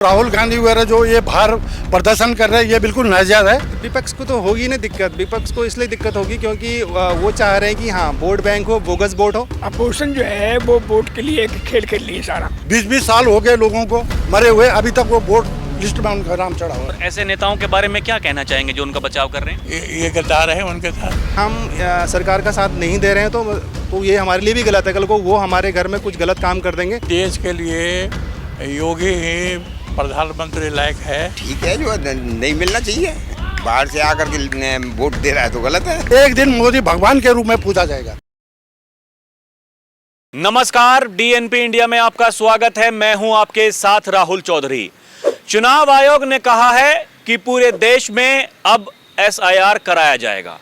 राहुल गांधी वगैरह जो ये बाहर प्रदर्शन कर रहे हैं ये बिल्कुल नाजायज है। विपक्ष को तो होगी ना दिक्कत। विपक्ष को इसलिए दिक्कत होगी क्योंकि वो चाह रहे हैं कि हाँ वोट बैंक हो, बोगस वोट हो। अपोजिशन जो है वो वोट के लिए एक खेल खेल रही है सारा। 20-20 साल हो गए लोगों को मरे हुए, अभी तक वो वोट लिस्ट में उनका नाम चढ़ा हुआ है। ऐसे नेताओं के बारे में क्या कहना चाहेंगे जो उनका बचाव कर रहे हैं? ये गद्दार है उनके साथ। हम सरकार का साथ नहीं दे रहे हैं तो ये हमारे लिए भी गलत है। कल को वो हमारे घर में कुछ गलत काम कर देंगे। देश के लिए योगी ही प्रधानमंत्री लायक है। ठीक है, जो नहीं मिलना चाहिए। बाहर से आकर के वोट दे रहा है तो गलत है। एक दिन मोदी भगवान के रूप में पूजा जाएगा। नमस्कार, डीएनपी इंडिया में आपका स्वागत है। मैं हूं आपके साथ राहुल चौधरी। चुनाव आयोग ने कहा है कि पूरे देश में अब एसआईआर कराया जाएगा।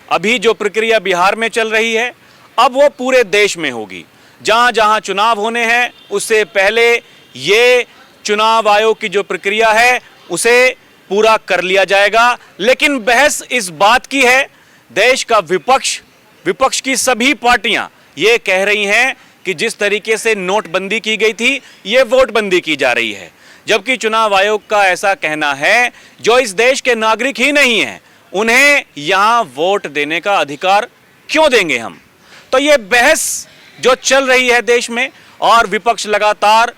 अभी जो प्रक्रिया बिहार में चल रही है अब वो पूरे देश में होगी। जहां जहां चुनाव होने हैं उससे पहले ये चुनाव आयोग की जो प्रक्रिया है उसे पूरा कर लिया जाएगा। लेकिन बहस इस बात की है, देश का विपक्ष की सभी पार्टियां ये कह रही हैं कि जिस तरीके से नोटबंदी की गई थी ये वोटबंदी की जा रही है। जबकि चुनाव आयोग का ऐसा कहना है जो इस देश के नागरिक ही नहीं हैं उन्हें यहां वोट देने का अधिकार क्यों देंगे हम। तो ये बहस जो चल रही है देश में, और विपक्ष लगातार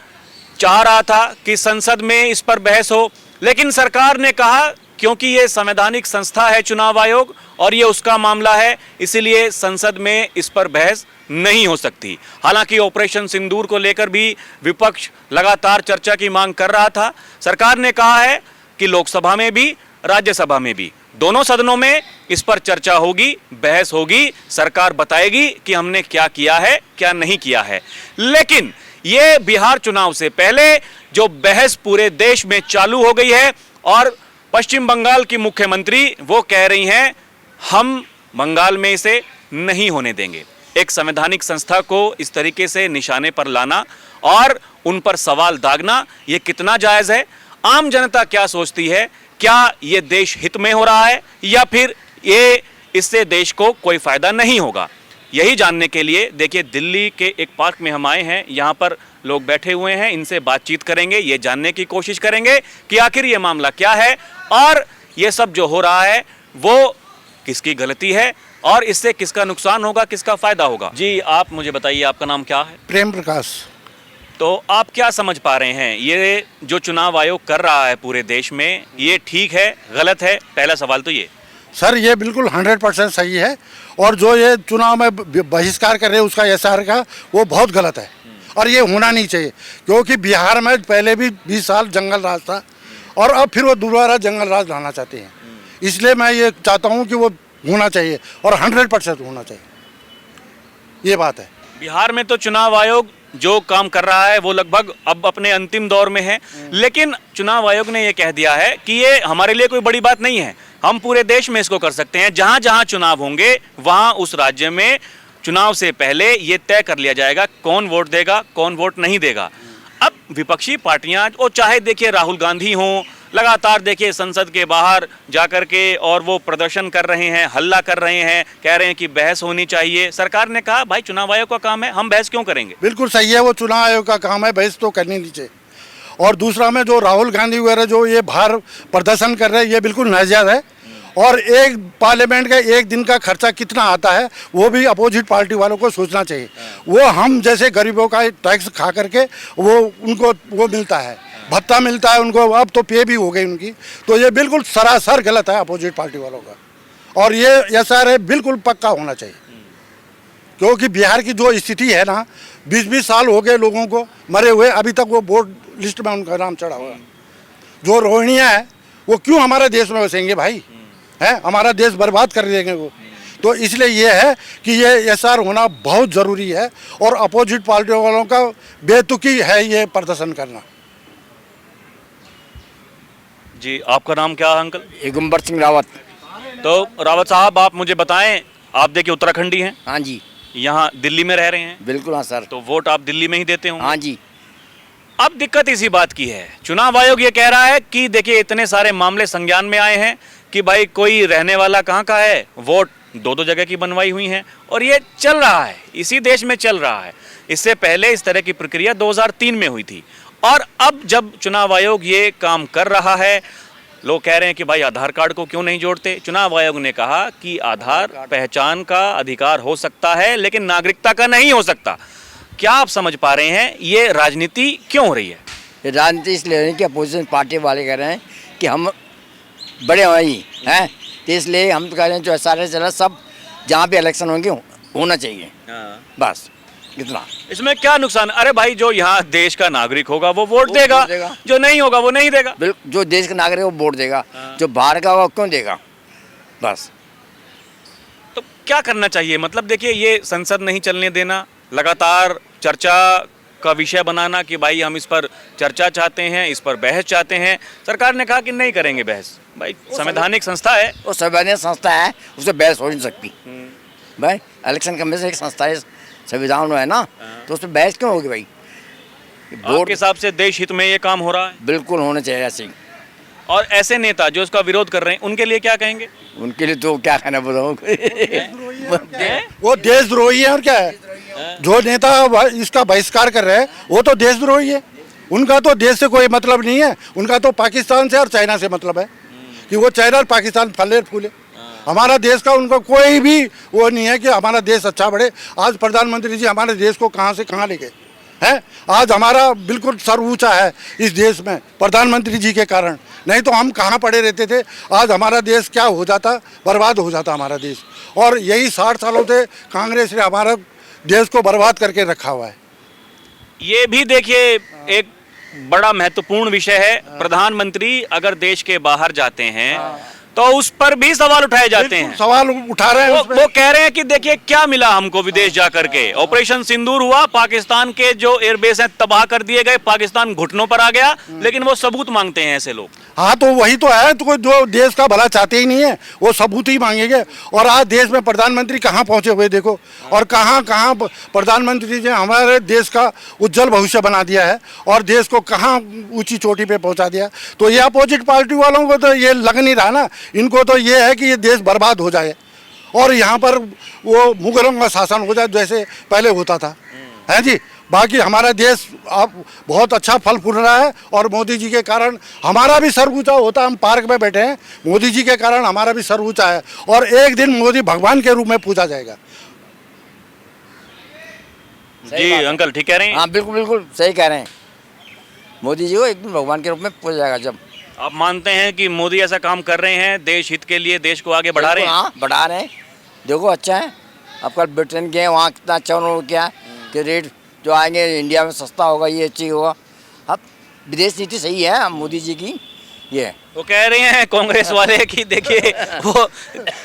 चाह रहा था कि संसद में इस पर बहस हो, लेकिन सरकार ने कहा क्योंकि ये संवैधानिक संस्था है चुनाव आयोग और ये उसका मामला है, इसीलिए संसद में इस पर बहस नहीं हो सकती। हालांकि ऑपरेशन सिंदूर को लेकर भी विपक्ष लगातार चर्चा की मांग कर रहा था। सरकार ने कहा है कि लोकसभा में भी राज्यसभा में भी दोनों सदनों में इस पर चर्चा होगी, बहस होगी, सरकार बताएगी कि हमने क्या किया है क्या नहीं किया है। लेकिन ये बिहार चुनाव से पहले जो बहस पूरे देश में चालू हो गई है और पश्चिम बंगाल की मुख्यमंत्री वो कह रही हैं हम बंगाल में इसे नहीं होने देंगे। एक संवैधानिक संस्था को इस तरीके से निशाने पर लाना और उन पर सवाल दागना ये कितना जायज़ है? आम जनता क्या सोचती है? क्या ये देश हित में हो रहा है या फिर ये इससे देश को कोई फायदा नहीं होगा? यही जानने के लिए देखिए दिल्ली के एक पार्क में हम आए हैं। यहाँ पर लोग बैठे हुए हैं, इनसे बातचीत करेंगे, ये जानने की कोशिश करेंगे कि आखिर ये मामला क्या है और ये सब जो हो रहा है वो किसकी गलती है और इससे किसका नुकसान होगा, किसका फायदा होगा। जी आप मुझे बताइए, आपका नाम क्या है? प्रेम प्रकाश। तो आप क्या समझ पा रहे हैं ये जो चुनाव आयोग कर रहा है पूरे देश में, ये ठीक है गलत है? पहला सवाल तो ये। सर ये बिल्कुल 100% सही है और जो ये चुनाव में बहिष्कार कर रहे हैं उसका एसआर का वो बहुत गलत है और ये होना नहीं चाहिए। क्योंकि बिहार में पहले भी 20 साल जंगल राज था और अब फिर वो दोबारा जंगल राज लाना चाहते हैं। इसलिए मैं ये चाहता हूँ कि वो होना चाहिए और 100% होना चाहिए। ये बात है। बिहार में तो चुनाव आयोग जो काम कर रहा है वो लगभग अब अपने अंतिम दौर में है, लेकिन चुनाव आयोग ने ये कह दिया है कि ये हमारे लिए कोई बड़ी बात नहीं है, हम पूरे देश में इसको कर सकते हैं। जहां जहां चुनाव होंगे वहां उस राज्य में चुनाव से पहले ये तय कर लिया जाएगा कौन वोट देगा कौन वोट नहीं देगा। अब विपक्षी पार्टियां और चाहे देखिए राहुल गांधी हों, लगातार देखिए संसद के बाहर जाकर के और वो प्रदर्शन कर रहे हैं, हल्ला कर रहे हैं, कह रहे हैं कि बहस होनी चाहिए। सरकार ने कहा भाई चुनाव आयोग का काम है, हम बहस क्यों करेंगे? बिल्कुल सही है, वो चुनाव आयोग का काम है, बहस तो करनी नहीं चाहिए। और दूसरा में जो राहुल गांधी वगैरह जो ये बाहर प्रदर्शन कर रहे हैं ये बिल्कुल नाजायज है। और एक पार्लियामेंट का एक दिन का खर्चा कितना आता है वो भी अपोजिट पार्टी वालों को सोचना चाहिए। वो हम जैसे गरीबों का टैक्स खा करके वो उनको वो मिलता है, भत्ता मिलता है उनको, अब तो पे भी हो गई उनकी। तो ये बिल्कुल सरासर गलत है अपोजिट पार्टी वालों का और ये एसआर बिल्कुल पक्का होना चाहिए। क्योंकि बिहार की जो स्थिति है ना, 20-20 साल हो गए लोगों को मरे हुए, अभी तक वो वोट लिस्ट में उनका नाम चढ़ा हुआ है। जो रोहिणियाँ है वो क्यों हमारे देश में बसेंगे भाई? है हमारा देश बर्बाद कर देंगे वो। तो इसलिए ये है कि ये एसआर होना बहुत ज़रूरी है और अपोजिट पार्टी वालों का बेतुकी है ये प्रदर्शन करना। जी आपका नाम क्या है अंकल? दिगंबर सिंह रावत। तो रावत साहब आप मुझे बताएं, आप देखिए उत्तराखंडी हैं, हाँ जी। यहाँ दिल्ली में रह रहे हैं, बिल्कुल हाँ सर। तो वोट आप दिल्ली में ही देते होंगे? हाँ जी। अब दिक्कत इसी बात की है, चुनाव आयोग ये कह रहा है कि देखिए इतने सारे मामले संज्ञान में आए हैं कि भाई कोई रहने वाला कहाँ का है, वोट दो जगह की बनवाई हुई हैं और ये चल रहा है, इसी देश में चल रहा है। इससे पहले इस तरह की प्रक्रिया 2003 में हुई थी और अब जब चुनाव आयोग ये काम कर रहा है, लोग कह रहे हैं कि भाई आधार कार्ड को क्यों नहीं जोड़ते। चुनाव आयोग ने कहा कि आधार पहचान का अधिकार हो सकता है लेकिन नागरिकता का नहीं हो सकता। क्या आप समझ पा रहे हैं ये राजनीति क्यों हो रही है? ये राजनीति इसलिए हो रही है कि अपोजिशन पार्टी वाले कह रहे हैं कि हम बड़े वही हैं, तो इसलिए हम तो कह रहे हैं जो सारे चला सब जहाँ भी इलेक्शन होंगे होना चाहिए, बस इतना। इसमें क्या नुकसान? अरे भाई जो यहाँ देश का नागरिक होगा वो वोट देगा, जो नहीं होगा वो नहीं देगा। बिल्कुल, जो देश का नागरिक है वो वोट देगा, जो बाहर का होगा वो क्यों देगा, बस। तो क्या करना चाहिए? मतलब देखिए, ये संसद नहीं चलने देना, लगातार चर्चा का विषय बनाना कि भाई हम इस पर चर्चा चाहते हैं, इस पर बहस चाहते हैं। सरकार ने कहा कि नहीं करेंगे बहस। भाई संवैधानिक संस्था है, वो संवैधानिक संस्था है, उससे बहस हो नहीं सकती। भाई इलेक्शन कमीशन एक संस्था है, संविधान में है ना, तो उसमें बहस क्यों होगी भाई? वोट के हिसाब से देश हित में ये काम हो रहा है, बिल्कुल होना चाहिए ऐसे ही। और ऐसे नेता जो इसका विरोध कर रहे हैं उनके लिए क्या कहेंगे? उनके लिए तो क्या कहना बताऊँ वो देशद्रोही है और क्या है। जो नेता इसका बहिष्कार कर रहे हैं वो तो देशद्रोही है। उनका तो देश से कोई मतलब नहीं है, उनका तो पाकिस्तान से और चाइना से मतलब है कि वो चाइना और पाकिस्तान फले फूले। हमारा देश का उनको कोई भी वो नहीं है कि हमारा देश अच्छा बढ़े। आज प्रधानमंत्री जी हमारे देश को कहाँ से कहाँ ले गए हैं। आज हमारा बिल्कुल सर ऊँचा है इस देश में प्रधानमंत्री जी के कारण, नहीं तो हम कहाँ पड़े रहते थे। आज हमारा देश क्या हो जाता, बर्बाद हो जाता हमारा देश। और यही 60 सालों से कांग्रेस ने हमारा देश को बर्बाद करके रखा हुआ है। ये भी देखिए एक बड़ा महत्वपूर्ण विषय है। प्रधानमंत्री अगर देश के बाहर जाते हैं तो उस पर भी सवाल उठाए जाते हैं। सवाल उठा रहे हैं वो कह रहे हैं कि देखिए क्या मिला हमको विदेश जाकर के। ऑपरेशन सिंदूर हुआ, पाकिस्तान के जो एयरबेस हैं तबाह कर दिए गए, पाकिस्तान घुटनों पर आ गया, लेकिन वो सबूत मांगते हैं ऐसे लोग। हाँ तो वही तो है, तो जो देश का भला चाहते ही नहीं है वो सबूत ही मांगेंगे। और आज देश में प्रधानमंत्री कहाँ पहुंचे हुए देखो, और कहाँ कहाँ प्रधानमंत्री जी हमारे देश का उज्जवल भविष्य बना दिया है और देश को कहाँ ऊंची चोटी पे पहुंचा दिया। तो ये अपोजिट पार्टी वालों को तो ये लग नहीं रहा ना, इनको तो ये है कि ये देश बर्बाद हो जाए और यहाँ पर वो मुगलों का शासन हो जाए जैसे पहले होता था, है जी। बाकी हमारा देश अब बहुत अच्छा फल फूल रहा है और मोदी जी के कारण हमारा भी सर ऊंचा होता। हम पार्क में बैठे हैं, मोदी जी के कारण हमारा भी सर ऊंचा है और एक दिन मोदी भगवान के रूप में पूजा जाएगा। जी अंकल ठीक कह रहे हैं। हाँ बिल्कुल बिल्कुल सही कह रहे हैं। मोदी जी को एक दिन भगवान के रूप में पूजा जाएगा। जब आप मानते हैं कि मोदी ऐसा काम कर रहे हैं, देश हित के लिए देश को आगे बढ़ा रहे हैं? हाँ बढ़ा रहे हैं। देखो अच्छा है, अब कल ब्रिटेन गए, वहाँ कितना अच्छा उन्होंने किया कि रेट जो आएंगे इंडिया में सस्ता होगा, ये अच्छी होगा। अब विदेश नीति सही है मोदी जी की। ये वो कह रहे हैं कांग्रेस वाले कि देखिए वो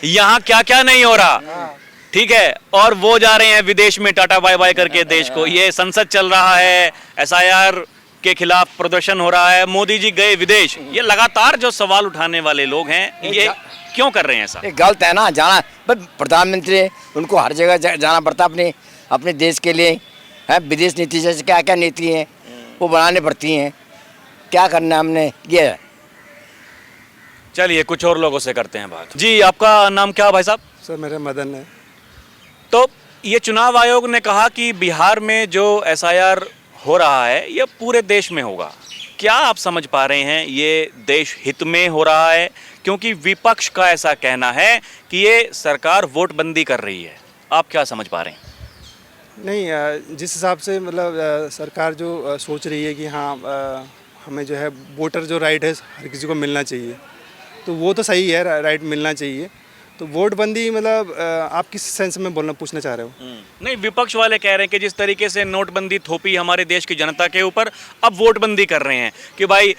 यहाँ क्या क्या नहीं हो रहा, ठीक है, और वो जा रहे हैं विदेश में टाटा बाय बाय करके देश को। ये संसद चल रहा है, SIR के खिलाफ प्रदर्शन हो रहा है, मोदी जी गए विदेश। ये लगातार जो सवाल उठाने वाले लोग हैं ये क्यों कर रहे हैं ऐसा? ये गलत है ना जाना। बस प्रधानमंत्री उनको हर जगह जाना पड़ता है अपने देश के लिए है। विदेश नीति जैसे क्या क्या नीति है वो बनाने पड़ती हैं। क्या करना है हमने ये। चलिए कुछ और लोगों से करते हैं बात। जी आपका नाम क्या है भाई साहब? सर मेरा मदन है। तो ये चुनाव आयोग ने कहा कि बिहार में जो SIR हो रहा है ये पूरे देश में होगा। क्या आप समझ पा रहे हैं ये देश हित में हो रहा है? क्योंकि विपक्ष का ऐसा कहना है कि ये सरकार वोटबंदी कर रही है। आप क्या समझ पा रहे हैं? नहीं, जिस हिसाब से मतलब सरकार जो सोच रही है कि हाँ हमें जो है वोटर जो राइट है हर किसी को मिलना चाहिए, तो वो तो सही है, राइट मिलना चाहिए। तो वोटबंदी मतलब आप किस सेंस में पूछना चाह रहे हो? नहीं, विपक्ष वाले कह रहे हैं कि जिस तरीके से नोटबंदी थोपी हमारे देश की जनता के ऊपर, अब वोटबंदी कर रहे हैं कि भाई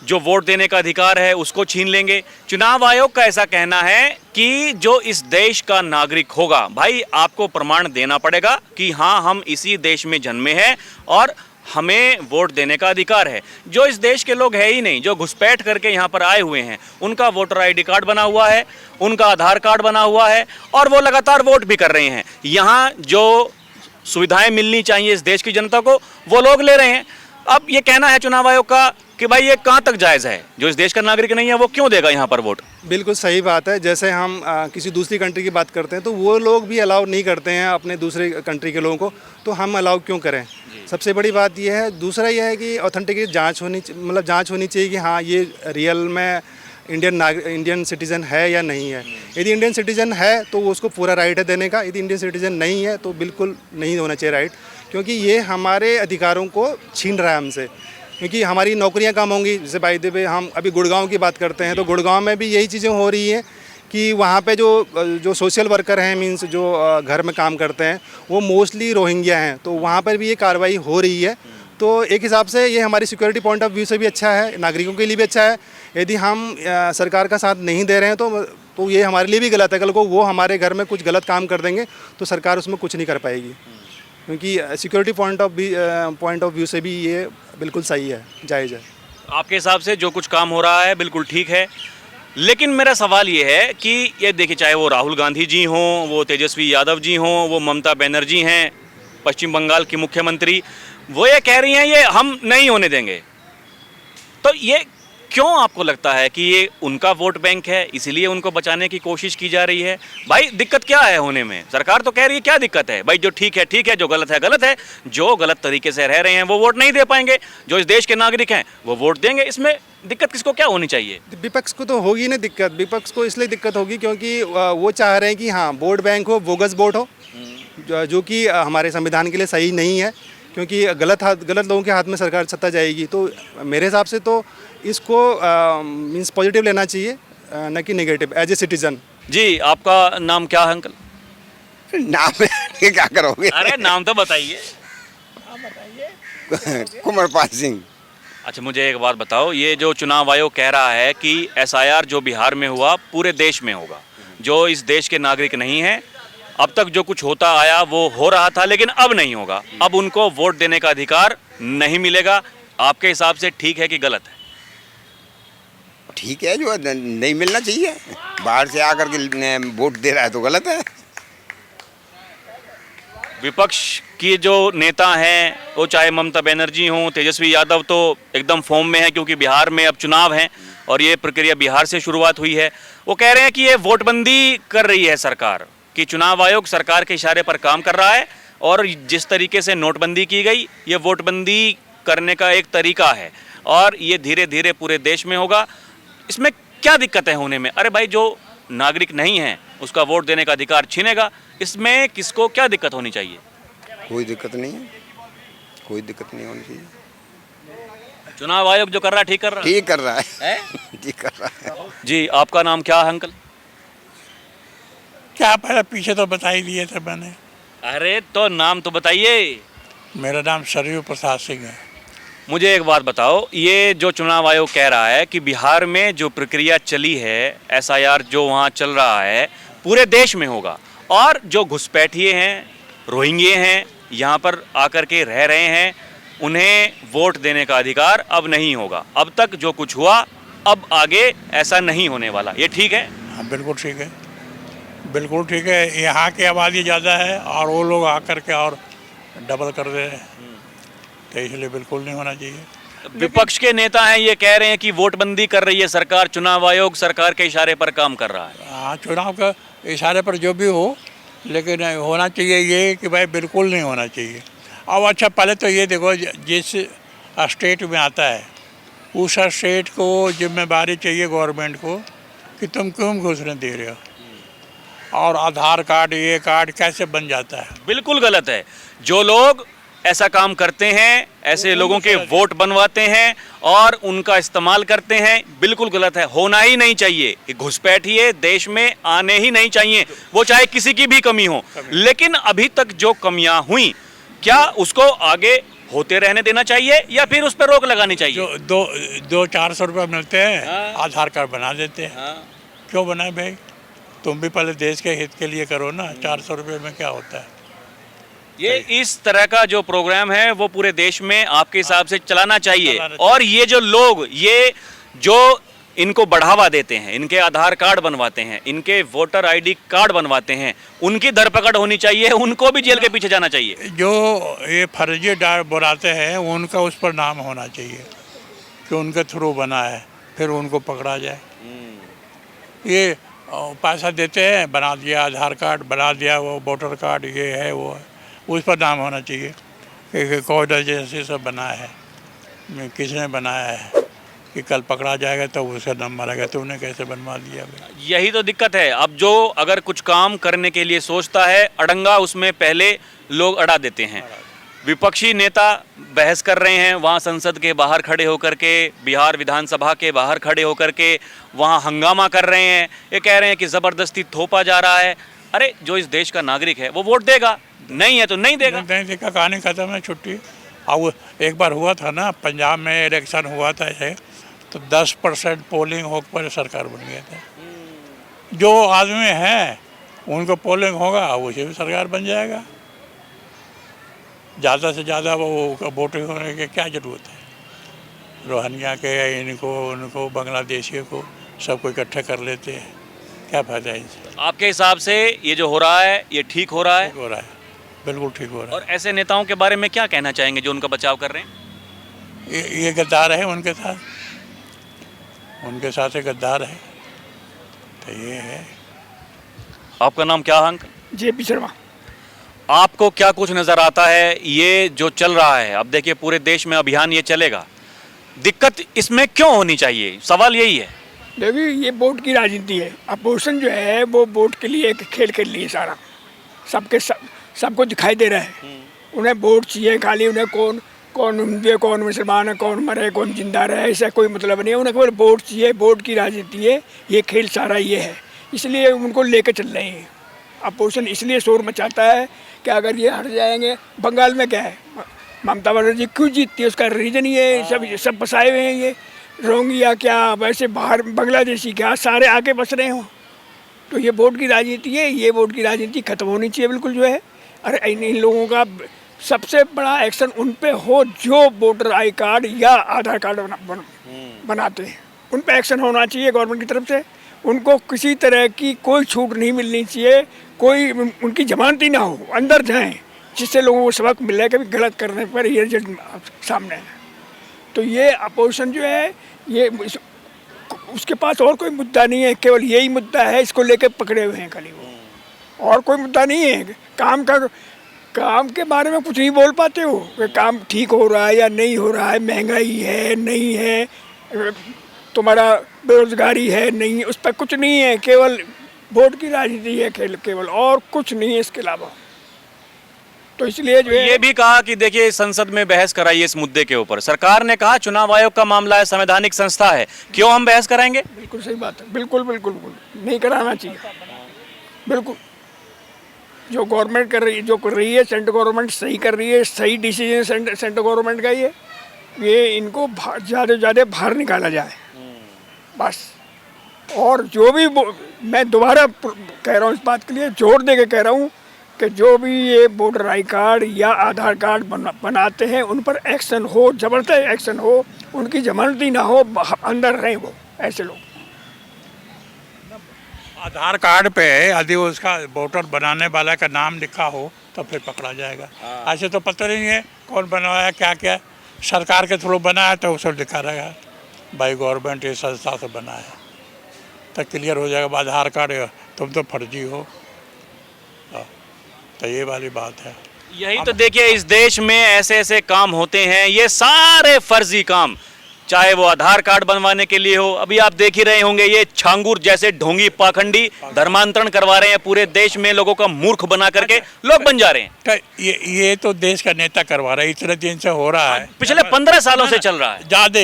जो वोट देने का अधिकार है उसको छीन लेंगे। चुनाव आयोग का ऐसा कहना है कि जो इस देश का नागरिक होगा, भाई आपको प्रमाण देना पड़ेगा कि हाँ हम इसी देश में जन्मे हैं और हमें वोट देने का अधिकार है। जो इस देश के लोग है ही नहीं, जो घुसपैठ करके यहाँ पर आए हुए हैं, उनका वोटर ID कार्ड बना हुआ है, उनका आधार कार्ड बना हुआ है और वो लगातार वोट भी कर रहे हैं। यहाँ जो सुविधाएं मिलनी चाहिए इस देश की जनता को वो लोग ले रहे हैं। अब ये कहना है चुनाव आयोग का कि भाई ये कहाँ तक जायज़ है, जो इस देश का नागरिक नहीं है वो क्यों देगा यहाँ पर वोट। बिल्कुल सही बात है। जैसे हम किसी दूसरी कंट्री की बात करते हैं तो वो लोग भी अलाउ नहीं करते हैं अपने दूसरे कंट्री के लोगों को, तो हम अलाउ क्यों करें। सबसे बड़ी बात यह है। दूसरा यह है कि ऑथेंटिक जांच होनी, मतलब जांच होनी चाहिए कि हाँ ये रियल में इंडियन सिटीज़न है या नहीं है। यदि इंडियन सिटीज़न है तो उसको पूरा राइट है देने का, यदि इंडियन सिटीज़न नहीं है तो बिल्कुल नहीं होना चाहिए राइट, क्योंकि ये हमारे अधिकारों को छीन रहा है हमसे, क्योंकि हमारी नौकरियां कम होंगी। जैसे बाय द वे हम अभी गुड़गांव की बात करते हैं तो गुड़गांव में भी यही चीज़ें हो रही हैं कि वहाँ पे जो सोशल वर्कर हैं, मींस जो घर में काम करते हैं, वो मोस्टली रोहिंग्या हैं, तो वहाँ पर भी ये कार्रवाई हो रही है। तो एक हिसाब से ये हमारी सिक्योरिटी पॉइंट ऑफ व्यू से भी अच्छा है, नागरिकों के लिए भी अच्छा है। यदि हम सरकार का साथ नहीं दे रहे हैं तो ये हमारे लिए भी गलत है। कल को वो हमारे घर में कुछ गलत काम कर देंगे तो सरकार उसमें कुछ नहीं कर पाएगी, क्योंकि सिक्योरिटी पॉइंट ऑफ व्यू से भी ये बिल्कुल सही है, जायज़ है। आपके हिसाब से जो कुछ काम हो रहा है बिल्कुल ठीक है, लेकिन मेरा सवाल ये है कि ये देखिए, चाहे वो राहुल गांधी जी हों, वो तेजस्वी यादव जी हों, वो ममता बनर्जी हैं पश्चिम बंगाल की मुख्यमंत्री, वो ये कह रही हैं ये हम नहीं होने देंगे। तो ये क्यों आपको लगता है कि ये उनका वोट बैंक है, इसीलिए उनको बचाने की कोशिश की जा रही है? भाई दिक्कत क्या है होने में? सरकार तो कह रही है क्या दिक्कत है भाई, जो ठीक है ठीक है, जो गलत है गलत है, जो गलत तरीके से रह रहे हैं वो वोट नहीं दे पाएंगे, जो इस देश के नागरिक हैं वो वोट देंगे। इसमें दिक्कत किसको क्या होनी चाहिए? विपक्ष को तो होगी ना दिक्कत। विपक्ष को इसलिए दिक्कत होगी क्योंकि वो चाह रहे हैं कि हाँ वोट बैंक हो, बोगस वोट हो, जो कि हमारे संविधान के लिए सही नहीं है, क्योंकि गलत लोगों के हाथ में सरकार सत्ता जाएगी। तो मेरे हिसाब से तो इसको मीन्स पॉजिटिव लेना चाहिए, न कि नेगेटिव, एज ए सिटीजन। जी, आपका नाम क्या है अंकल? नाम ये क्या करोगे? अरे नाम तो बताइए। कुंवरपाल सिंह। अच्छा, मुझे एक बात बताओ, ये जो चुनाव आयोग कह रहा है कि SIR जो बिहार में हुआ पूरे देश में होगा, जो इस देश के नागरिक नहीं हैं, अब तक जो कुछ होता आया वो हो रहा था लेकिन अब नहीं होगा, अब उनको वोट देने का अधिकार नहीं मिलेगा, आपके हिसाब से ठीक है कि गलत है? ठीक है, जो नहीं मिलना चाहिए, बाहर से आकर के वोट दे रहा है तो गलत है। विपक्ष की जो नेता हैं, वो चाहे ममता बनर्जी हों, तेजस्वी यादव, तो एकदम फॉर्म में है क्योंकि बिहार में अब चुनाव हैं और ये प्रक्रिया बिहार से शुरुआत हुई है। वो कह रहे हैं कि ये वोटबंदी कर रही है सरकार, कि चुनाव आयोग सरकार के इशारे पर काम कर रहा है और जिस तरीके से नोटबंदी की गई, ये वोटबंदी करने का एक तरीका है और ये धीरे धीरे पूरे देश में होगा। इसमें क्या दिक्कत है होने में? अरे भाई, जो नागरिक नहीं है उसका वोट देने का अधिकार छीनेगा, इसमें किसको क्या दिक्कत होनी चाहिए? कोई दिक्कत नहीं है, कोई दिक्कत नहीं होनी चाहिए। चुनाव आयोग जो कर रहा है ठीक कर रहा है? ठीक कर रहा है, ठीक कर रहा है। जी, आपका नाम क्या है अंकल? क्या पहले पीछे तो बता ही दिए थे मैंने। अरे तो नाम तो बताइए। मेरा नाम सरयू प्रसाद सिंह है। मुझे एक बात बताओ, ये जो चुनाव आयोग कह रहा है कि बिहार में जो प्रक्रिया चली है, SIR जो वहाँ चल रहा है पूरे देश में होगा, और जो घुसपैठिए हैं, रोहिंग्ये हैं, यहाँ पर आकर के रह रहे हैं, उन्हें वोट देने का अधिकार अब नहीं होगा। अब तक जो कुछ हुआ, अब आगे ऐसा नहीं होने वाला, ये ठीक है? हाँ, बिल्कुल ठीक है, बिल्कुल ठीक है। यहाँ की आबादी ज़्यादा है और वो लोग आकर के और डबल कर दे रहे हैं, तो इसलिए बिल्कुल नहीं होना चाहिए। विपक्ष के नेता हैं, ये कह रहे हैं कि वोटबंदी कर रही है सरकार, चुनाव आयोग सरकार के इशारे पर काम कर रहा है। हाँ, चुनाव का इशारे पर जो भी हो, लेकिन होना चाहिए ये कि भाई बिल्कुल नहीं होना चाहिए। अब अच्छा, पहले तो ये देखो, जिस स्टेट में आता है उस स्टेट को जिम्मेदारी चाहिए गवर्नमेंट को कि तुम क्यों घोषणा दे रहे हो, और आधार कार्ड ये कार्ड कैसे बन जाता है। बिल्कुल गलत है। जो लोग ऐसा काम करते हैं, ऐसे लोगों के वोट बनवाते हैं और उनका इस्तेमाल करते हैं, बिल्कुल गलत है, होना ही नहीं चाहिए। घुसपैठिए देश में आने ही नहीं चाहिए, वो चाहे किसी की भी कमी हो। लेकिन अभी तक जो कमियां हुई, क्या उसको आगे होते रहने देना चाहिए या फिर उस पर रोक लगानी चाहिए? जो 200-400 रुपये मिलते हैं, हाँ। आधार कार्ड बना देते हैं। हाँ। क्यों बनाए भाई? तुम भी पहले देश के हित के लिए करो ना। 400 रुपये में क्या होता है? ये इस तरह का जो प्रोग्राम है वो पूरे देश में आपके हिसाब से चलाना चाहिए। चलाना चाहिए। और ये जो लोग, ये जो इनको बढ़ावा देते हैं, इनके आधार कार्ड बनवाते हैं, इनके वोटर आईडी कार्ड बनवाते हैं, उनकी धरपकड़ होनी चाहिए, उनको भी जेल के पीछे जाना चाहिए। जो ये फर्जी बनाते हैं उनका उस पर नाम होना चाहिए कि उनके थ्रू बना है, फिर उनको पकड़ा जाए। ये पैसा देते हैं, बना दिया आधार कार्ड, बना दिया वो वोटर कार्ड, ये है वो है, उस पर नाम होना चाहिए कि कौन एजेंसी से बना है, किसने बनाया है, कि कल पकड़ा जाएगा तो उसका नंबर आएगा, तो उन्हें कैसे बनवा दिया भाई। यही तो दिक्कत है। अब जो अगर कुछ काम करने के लिए सोचता है, अड़ंगा उसमें पहले लोग अड़ा देते हैं। विपक्षी नेता बहस कर रहे हैं वहाँ संसद के बाहर खड़े होकर के, बिहार विधानसभा के बाहर खड़े होकर के वहाँ हंगामा कर रहे हैं। ये कह रहे हैं कि ज़बरदस्ती थोपा जा रहा है। अरे जो इस देश का नागरिक है वो वोट देगा, नहीं है तो नहीं देगा। नहीं देखा, कहानी खत्म है, छुट्टी। अब एक बार हुआ था ना, पंजाब में इलेक्शन हुआ था ऐसे, तो 10% पोलिंग होकर सरकार बन गया था। जो आदमी हैं उनको पोलिंग होगा, उसे भी सरकार बन जाएगा। ज़्यादा से ज़्यादा वो वोटिंग होने की क्या ज़रूरत है। रोहंग्या के इनको उनको बांग्लादेशियों को सबको इकट्ठे कर लेते हैं, क्या फ़ायदा है इनसे। आपके हिसाब से ये जो हो रहा है ये ठीक हो रहा है? ठीक हो रहा है, बिल्कुल ठीक हो रहा है। और ऐसे नेताओं के बारे में क्या कहना चाहेंगे जो उनका बचाव कर रहे हैं? ये गद्दार है, उनके साथ गद्दार है, तो ये है। आपका नाम क्या है अंकल? जेपी शर्मा। आपको क्या कुछ नज़र आता है ये जो चल रहा है? अब देखिए पूरे देश में अभियान ये चलेगा, दिक्कत इसमें क्यों होनी चाहिए? सवाल यही है। देखिए ये वोट की राजनीति है। अपोजिशन जो है वो वोट के लिए एक खेल खेल लिए सारा, सबको दिखाई दे रहा है। उन्हें वोट चाहिए खाली, उन्हें कौन हिंदू है, कौन मुसलमान है, कौन मरे, कौन जिंदा रहे, ऐसा कोई मतलब नहीं है। उन्हें केवल वोट चाहिए, वोट की राजनीति है, ये खेल सारा ये है। इसलिए उनको लेकर चल रहे हैं। अपोजिशन इसलिए शोर मचाता है कि अगर ये हट जाएंगे, बंगाल में क्या है, ममता बनर्जी क्यों जीतती है उसका रीज़न ये है, सब बसाए हुए हैं ये रोहिंग्या क्या, वैसे बाहर बांग्लादेशी क्या, सारे आके बस रहे हों। तो ये वोट की राजनीति है, ये वोट की राजनीति खत्म होनी चाहिए बिल्कुल जो है। अरे इन लोगों का सबसे बड़ा एक्शन उन पे हो जो वोटर आई कार्ड या आधार कार्ड बनाते हैं, उन पे एक्शन होना चाहिए गवर्नमेंट की तरफ से। उनको किसी तरह की कोई छूट नहीं मिलनी चाहिए, कोई उनकी जमानत ही ना हो, अंदर जाएं, जिससे लोगों को सबक मिले कि गलत करने पर ये रिजल्ट सामने है। तो ये अपोजिशन जो है ये उसके पास और कोई मुद्दा नहीं है, केवल यही मुद्दा है, इसको लेकर पकड़े हुए हैं खाली वो, और कोई मुद्दा नहीं है। काम के बारे में कुछ नहीं बोल पाते हो कि काम ठीक हो रहा है या नहीं हो रहा है, महंगाई है नहीं है, तुम्हारा बेरोजगारी है नहीं, उस पर कुछ नहीं है। केवल वोट की राजनीति है केवल, और कुछ नहीं है इसके अलावा। तो इसलिए जो है ये भी कहा कि देखिए संसद में बहस कराइए इस मुद्दे के ऊपर। सरकार ने कहा चुनाव आयोग का मामला है, संवैधानिक संस्था है, क्यों हम बहस कराएंगे? बिल्कुल सही बात है, बिल्कुल नहीं कराना चाहिए। बिल्कुल जो गवर्नमेंट कर रही है, सेंट्रल गवर्नमेंट सही कर रही है, सही डिसीजन सेंट्रल गवर्नमेंट का ये इनको ज़्यादा से ज़्यादा बाहर निकाला जाए बस। और जो भी मैं दोबारा कह रहा हूँ, इस बात के लिए जोर दे के कह रहा हूँ कि जो भी ये वोटर आई कार्ड या आधार कार्ड बनाते हैं उन पर एक्शन हो, ज़बरदस्त एक्शन हो, उनकी जमानत ही ना हो, अंदर रहें वो ऐसे लोग। आधार कार्ड पे यदि उसका वोटर बनाने वाला का नाम लिखा हो तो फिर पकड़ा जाएगा। ऐसे तो पता नहीं है कौन बनवाया, क्या सरकार के थ्रू बना है तो उसे लिखा रहेगा भाई गवर्नमेंट इस संस्था से बना है, तो क्लियर हो जाएगा। आधार कार्ड तुम तो फर्जी हो, तो ये वाली बात है। यही तो देखिए इस देश में ऐसे ऐसे काम होते हैं, ये सारे फर्जी काम, चाहे वो आधार कार्ड बनवाने के लिए हो। अभी आप देख ही रहे होंगे ये छांगुर जैसे ढोंगी पाखंडी धर्मांतरण करवा रहे हैं पूरे देश में, लोगों का मूर्ख बना करके लोग बन जा रहे हैं। तो ये तो देश का नेता करवा रहा है, इतने दिन से हो रहा है, पिछले 15 सालों से चल रहा है। ज्यादा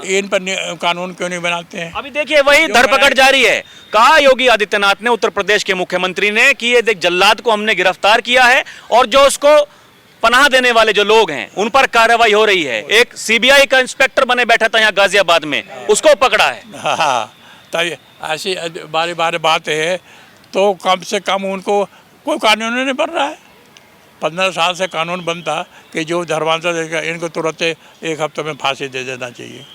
इन पर कानून क्यों नहीं बनाते हैं? अभी देखिए वही धरपकड़ जारी है। कहा योगी आदित्यनाथ ने, उत्तर प्रदेश के मुख्यमंत्री ने, कि ये देख जल्लाद को हमने गिरफ्तार किया है और जो उसको पनाह देने वाले जो लोग हैं उन पर कार्रवाई हो रही है। एक सीबीआई का इंस्पेक्टर बने बैठा था यहाँ गाजियाबाद में, उसको पकड़ा है। हाँ, तो ऐसी बारी बात है, तो कम से कम उनको कोई कानून नहीं बन रहा है। 15 साल से कानून बनता कि जो धर्मांतर देगा इनको तुरंत 1 हफ्ते में फांसी दे देना चाहिए।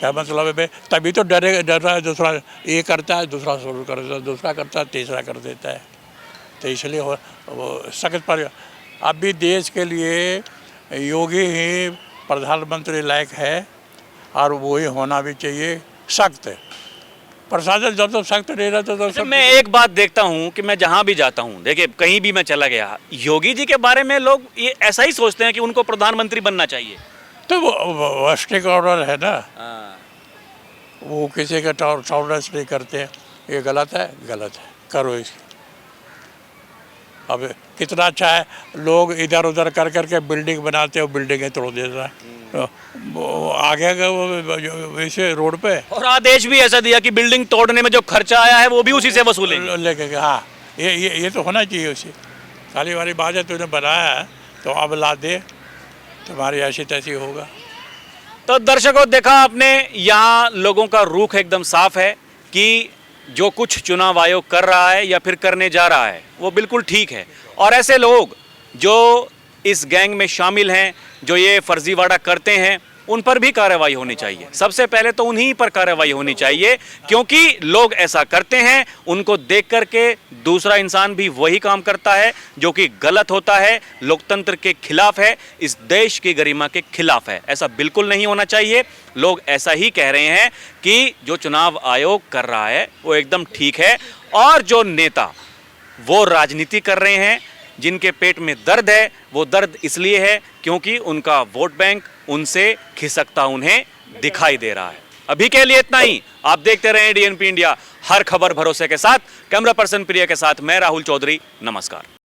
क्या मतलब है भाई, तभी तो डर रहा है दूसरा, ये करता है दूसरा शुरू कर देता है, दूसरा करता है तीसरा कर देता है। तो इसलिए वो सख्त पर अभी देश के लिए योगी ही प्रधानमंत्री लायक है और वो ही होना भी चाहिए सख्त। प्रशासन जब तक सख्त नहीं रहता तो अच्छा, मैं एक बात देखता हूँ कि मैं जहाँ भी जाता हूँ, देखिए कहीं भी मैं चला गया, योगी जी के बारे में लोग ये ऐसा ही सोचते हैं कि उनको प्रधानमंत्री बनना चाहिए। तो वो स्ट्रिक्ट ऑर्डर है ना, वो किसी का टॉलरेंस नहीं करते। ये गलत है, गलत है, करो इसकी। अब कितना अच्छा है, लोग इधर उधर कर करके बिल्डिंग बनाते हो, बिल्डिंगें तोड़ देता है, वो आगे का वो वैसे रोड पे। और आदेश भी ऐसा दिया कि बिल्डिंग तोड़ने में जो खर्चा आया है वो भी उसी से वसूलेंगे। लेके हाँ, ये तो होना चाहिए उसे। खाली वाली बात है, तूने बनाया है तो अब ला दे, तुम्हारी ऐसी तैसी होगा। तो दर्शकों, देखा आपने, यहाँ लोगों का रुख एकदम साफ है कि जो कुछ चुनाव आयोग कर रहा है या फिर करने जा रहा है वो बिल्कुल ठीक है। और ऐसे लोग जो इस गैंग में शामिल हैं, जो ये फर्जीवाड़ा करते हैं, उन पर भी कार्रवाई होनी चाहिए। सबसे पहले तो उन्हीं पर कार्रवाई होनी चाहिए, क्योंकि लोग ऐसा करते हैं, उनको देख करके दूसरा इंसान भी वही काम करता है जो कि गलत होता है, लोकतंत्र के खिलाफ है, इस देश की गरिमा के खिलाफ है। ऐसा बिल्कुल नहीं होना चाहिए। लोग ऐसा ही कह रहे हैं कि जो चुनाव आयोग कर रहा है वो एकदम ठीक है, और जो नेता वो राजनीति कर रहे हैं, जिनके पेट में दर्द है, वो दर्द इसलिए है क्योंकि उनका वोट बैंक उनसे खिसकता उन्हें दिखाई दे रहा है। अभी के लिए इतना ही। आप देखते रहें डीएनपी इंडिया, हर खबर भरोसे के साथ। कैमरा पर्सन प्रिया के साथ मैं राहुल चौधरी, नमस्कार।